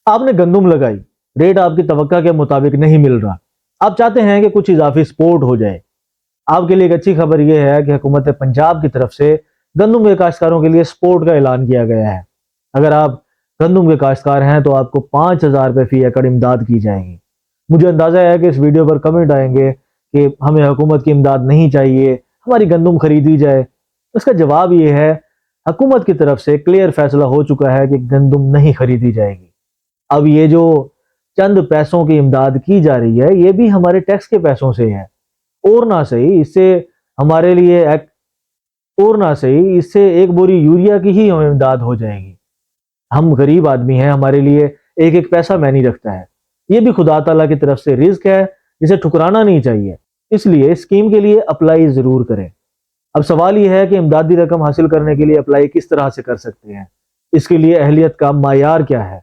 آپ نے گندم لگائی، ریٹ آپ کی توقع کے مطابق نہیں مل رہا، آپ چاہتے ہیں کہ کچھ اضافی سپورٹ ہو جائے۔ آپ کے لیے ایک اچھی خبر یہ ہے کہ حکومت پنجاب کی طرف سے گندم کے کاشتکاروں کے لیے سپورٹ کا اعلان کیا گیا ہے۔ اگر آپ گندم کے کاشتکار ہیں تو آپ کو 5,000 روپے فی ایکڑ امداد کی جائے گی۔ مجھے اندازہ ہے کہ اس ویڈیو پر کمنٹ آئیں گے کہ ہمیں حکومت کی امداد نہیں چاہیے، ہماری گندم خریدی جائے۔ اس کا جواب یہ ہے، حکومت کی طرف سے کلیئر فیصلہ ہو چکا ہے کہ گندم نہیں خریدی جائے گی۔ اب یہ جو چند پیسوں کی امداد کی جا رہی ہے، یہ بھی ہمارے ٹیکس کے پیسوں سے ہے، اور نہ صحیح اس سے ہمارے لیے ایک بوری یوریا کی ہی ہمیں امداد ہو جائے گی۔ ہم غریب آدمی ہیں، ہمارے لیے ایک ایک پیسہ معنی رکھتا ہے۔ یہ بھی خدا تعالیٰ کی طرف سے رزق ہے جسے ٹھکرانا نہیں چاہیے، اس لیے اسکیم کے لیے اپلائی ضرور کریں۔ اب سوال یہ ہے کہ امدادی رقم حاصل کرنے کے لیے اپلائی کس طرح سے کر سکتے ہیں، اس کے لیے اہلیت کا معیار کیا ہے۔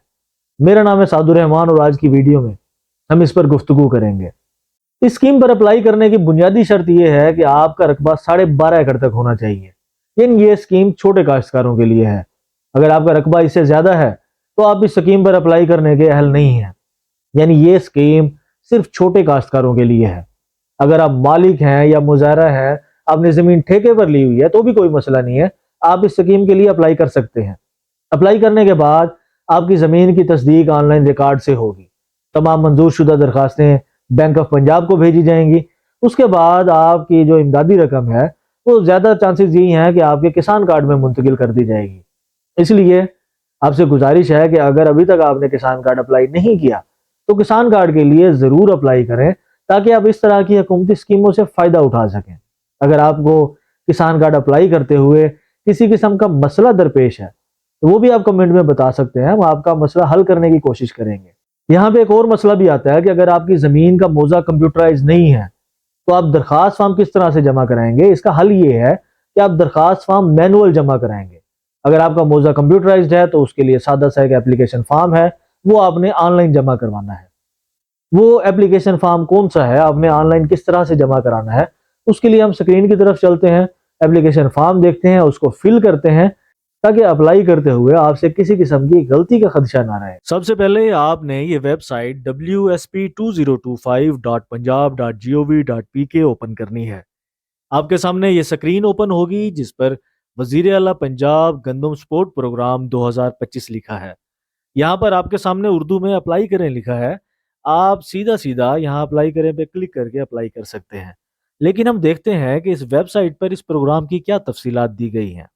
میرا نام ہے سعد الرحمان اور آج کی ویڈیو میں ہم اس پر گفتگو کریں گے۔ اس اسکیم پر اپلائی کرنے کی بنیادی شرط یہ ہے کہ آپ کا رقبہ 12.5 ایکڑ تک ہونا چاہیے، یعنی یہ اسکیم چھوٹے کاشتکاروں کے لیے ہے۔ اگر آپ کا رقبہ اس سے زیادہ ہے تو آپ اس اسکیم پر اپلائی کرنے کے اہل نہیں ہیں، یعنی یہ اسکیم صرف چھوٹے کاشتکاروں کے لیے ہے۔ اگر آپ مالک ہیں یا مزارع ہیں، آپ نے زمین ٹھیکے پر لی ہوئی ہے تو بھی کوئی مسئلہ نہیں ہے، آپ اس اسکیم کے لیے اپلائی کر سکتے ہیں۔ اپلائی کرنے کے بعد آپ کی زمین کی تصدیق آن لائن ریکارڈ سے ہوگی۔ تمام منظور شدہ درخواستیں بینک آف پنجاب کو بھیجی جائیں گی۔ اس کے بعد آپ کی جو امدادی رقم ہے وہ زیادہ چانسز یہی ہیں کہ آپ کے کسان کارڈ میں منتقل کر دی جائے گی۔ اس لیے آپ سے گزارش ہے کہ اگر ابھی تک آپ نے کسان کارڈ اپلائی نہیں کیا تو کسان کارڈ کے لیے ضرور اپلائی کریں، تاکہ آپ اس طرح کی حکومتی اسکیموں سے فائدہ اٹھا سکیں۔ اگر آپ کو کسان کارڈ اپلائی کرتے ہوئے کسی قسم کا مسئلہ درپیش ہے تو وہ بھی آپ کمنٹ میں بتا سکتے ہیں، ہم آپ کا مسئلہ حل کرنے کی کوشش کریں گے۔ یہاں پہ ایک اور مسئلہ بھی آتا ہے کہ اگر آپ کی زمین کا موضع کمپیوٹرائز نہیں ہے تو آپ درخواست فارم کس طرح سے جمع کرائیں گے۔ اس کا حل یہ ہے کہ آپ درخواست فارم مینول جمع کرائیں گے۔ اگر آپ کا موضع کمپیوٹرائزڈ ہے تو اس کے لیے سادہ سا ایک اپلیکیشن فارم ہے، وہ آپ نے آن لائن جمع کروانا ہے۔ وہ اپلیکیشن فارم کون سا ہے، آپ نے آن لائن کس طرح سے جمع کرانا ہے، اس کے لیے ہم سکرین کی طرف چلتے ہیں، اپلیکیشن فارم دیکھتے ہیں، اس کو فل کرتے ہیں، تاکہ اپلائی کرتے ہوئے آپ سے کسی قسم کی غلطی کا خدشہ نہ رہے۔ سب سے پہلے آپ نے یہ ویب سائٹ WSP2025.punjab.gov.pk اوپن کرنی ہے۔ آپ کے سامنے یہ سکرین اوپن ہوگی جس پر وزیر اعلیٰ پنجاب گندم سپورٹ پروگرام 2025 لکھا ہے۔ یہاں پر آپ کے سامنے اردو میں اپلائی کریں لکھا ہے۔ آپ سیدھا یہاں اپلائی کریں پہ کلک کر کے اپلائی کر سکتے ہیں۔ لیکن ہم دیکھتے ہیں کہ اس ویب سائٹ پر اس پروگرام کی کیا تفصیلات دی گئی ہیں۔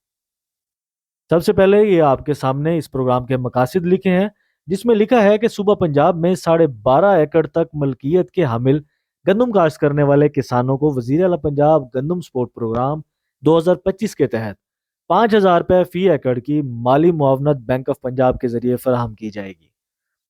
سب سے پہلے یہ آپ کے سامنے اس پروگرام کے مقاصد لکھے ہیں، جس میں لکھا ہے کہ صوبہ پنجاب میں 12.5 ایکڑ تک ملکیت کے حامل گندم کاشت کرنے والے کسانوں کو وزیر اعلیٰ پنجاب گندم سپورٹ پروگرام 2025 کے تحت 5,000 روپے فی ایکڑ کی مالی معاونت بینک آف پنجاب کے ذریعے فراہم کی جائے گی۔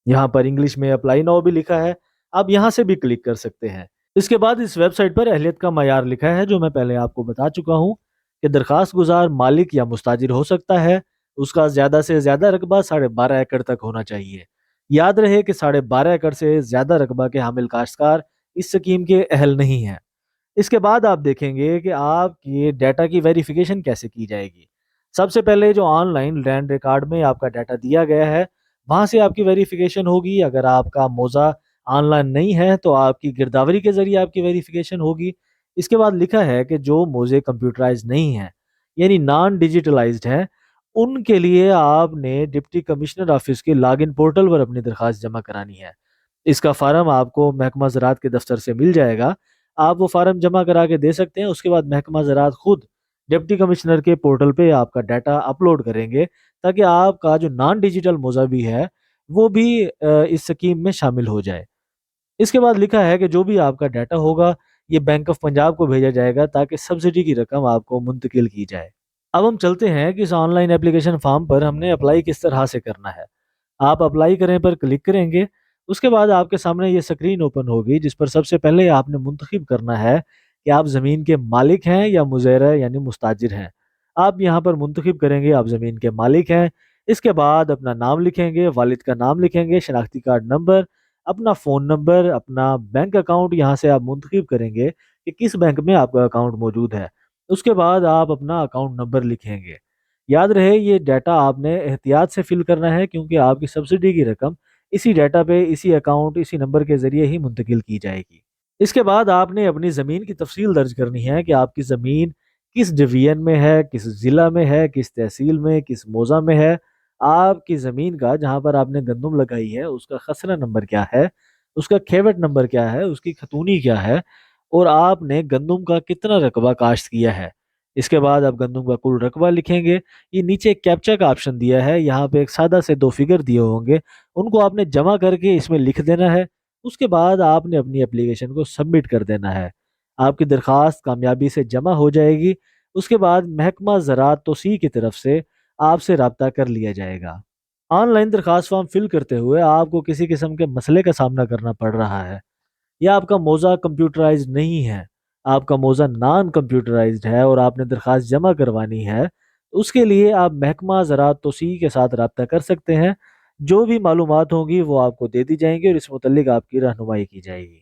یہاں پر انگلش میں اپلائی ناؤ بھی لکھا ہے، آپ یہاں سے بھی کلک کر سکتے ہیں۔ اس کے بعد اس ویب سائٹ پر اہلیت کا معیار لکھا ہے، جو میں پہلے آپ کو بتا چکا ہوں کہ درخواست گزار مالک یا مستاجر ہو سکتا ہے، اس کا زیادہ سے زیادہ رقبہ 12.5 ایکڑ تک ہونا چاہیے۔ یاد رہے کہ 12.5 ایکڑ سے زیادہ رقبہ کے حامل کاشتکار اس سکیم کے اہل نہیں ہیں۔ اس کے بعد آپ دیکھیں گے کہ آپ کی ڈیٹا کی ویریفیکیشن کیسے کی جائے گی۔ سب سے پہلے جو آن لائن لینڈ ریکارڈ میں آپ کا ڈیٹا دیا گیا ہے، وہاں سے آپ کی ویریفیکیشن ہوگی۔ اگر آپ کا موضع آن لائن نہیں ہے تو آپ کی گرداوری کے ذریعے آپ کی ویریفیکیشن ہوگی۔ اس کے بعد لکھا ہے کہ جو موضع کمپیوٹرائز نہیں ہیں، یعنی نان ڈیجیٹلائزڈ ہیں، ان کے لیے آپ نے ڈپٹی کمشنر آفس کے لاگ ان پورٹل پر اپنی درخواست جمع کرانی ہے۔ اس کا فارم آپ کو محکمہ زراعت کے دفتر سے مل جائے گا، آپ وہ فارم جمع کرا کے دے سکتے ہیں۔ اس کے بعد محکمہ زراعت خود ڈپٹی کمشنر کے پورٹل پہ آپ کا ڈیٹا اپلوڈ کریں گے، تاکہ آپ کا جو نان ڈیجیٹل موضع بھی ہے وہ بھی اس سکیم میں شامل ہو جائے۔ اس کے بعد لکھا ہے کہ جو بھی آپ کا ڈیٹا ہوگا یہ بینک آف پنجاب کو بھیجا جائے گا، تاکہ سبسڈی کی رقم آپ کو منتقل کی جائے۔ اب ہم چلتے ہیں کہ اس آن لائن اپلیکیشن فارم پر ہم نے اپلائی کس طرح سے کرنا ہے۔ آپ اپلائی کریں پر کلک کریں گے، اس کے بعد آپ کے سامنے یہ سکرین اوپن ہوگی جس پر سب سے پہلے آپ نے منتخب کرنا ہے کہ آپ زمین کے مالک ہیں یا مزارع یعنی مستاجر ہیں۔ آپ یہاں پر منتخب کریں گے آپ زمین کے مالک ہیں۔ اس کے بعد اپنا نام لکھیں گے، والد کا نام لکھیں گے، شناختی کارڈ نمبر، اپنا فون نمبر، اپنا بینک اکاؤنٹ یہاں سے آپ منتخب کریں گے کہ کس بینک میں آپ کا اکاؤنٹ موجود ہے۔ اس کے بعد آپ اپنا اکاؤنٹ نمبر لکھیں گے۔ یاد رہے یہ ڈیٹا آپ نے احتیاط سے فل کرنا ہے، کیونکہ آپ کی سبسڈی کی رقم اسی ڈیٹا پہ اسی اکاؤنٹ اسی نمبر کے ذریعے ہی منتقل کی جائے گی۔ اس کے بعد آپ نے اپنی زمین کی تفصیل درج کرنی ہے کہ آپ کی زمین کس ڈویژن میں ہے، کس ضلع میں ہے، کس تحصیل میں، کس موضع میں ہے۔ آپ کی زمین کا جہاں پر آپ نے گندم لگائی ہے اس کا خسرہ نمبر کیا ہے، اس کا کھیوٹ نمبر کیا ہے، اس کی کھتونی کیا ہے، اور آپ نے گندم کا کتنا رقبہ کاشت کیا ہے۔ اس کے بعد آپ گندم کا کل رقبہ لکھیں گے۔ یہ نیچے ایک کیپچا کا آپشن دیا ہے، یہاں پہ ایک سادہ سے 2 فگر دیے ہوں گے، ان کو آپ نے جمع کر کے اس میں لکھ دینا ہے۔ اس کے بعد آپ نے اپنی اپلیکیشن کو سبمٹ کر دینا ہے۔ آپ کی درخواست کامیابی سے جمع ہو جائے گی۔ اس کے بعد محکمہ زراعت توسیع کی طرف سے آپ سے رابطہ کر لیا جائے گا۔ آن لائن درخواست فارم فل کرتے ہوئے آپ کو کسی قسم کے مسئلے کا سامنا کرنا پڑ رہا ہے یا آپ کا موضوع کمپیوٹرائزڈ نہیں ہے، آپ کا موضوع نان کمپیوٹرائزڈ ہے اور آپ نے درخواست جمع کروانی ہے، اس کے لیے آپ محکمہ زراعت توسیع کے ساتھ رابطہ کر سکتے ہیں۔ جو بھی معلومات ہوں گی وہ آپ کو دے دی جائیں گی اور اس متعلق آپ کی رہنمائی کی جائے گی۔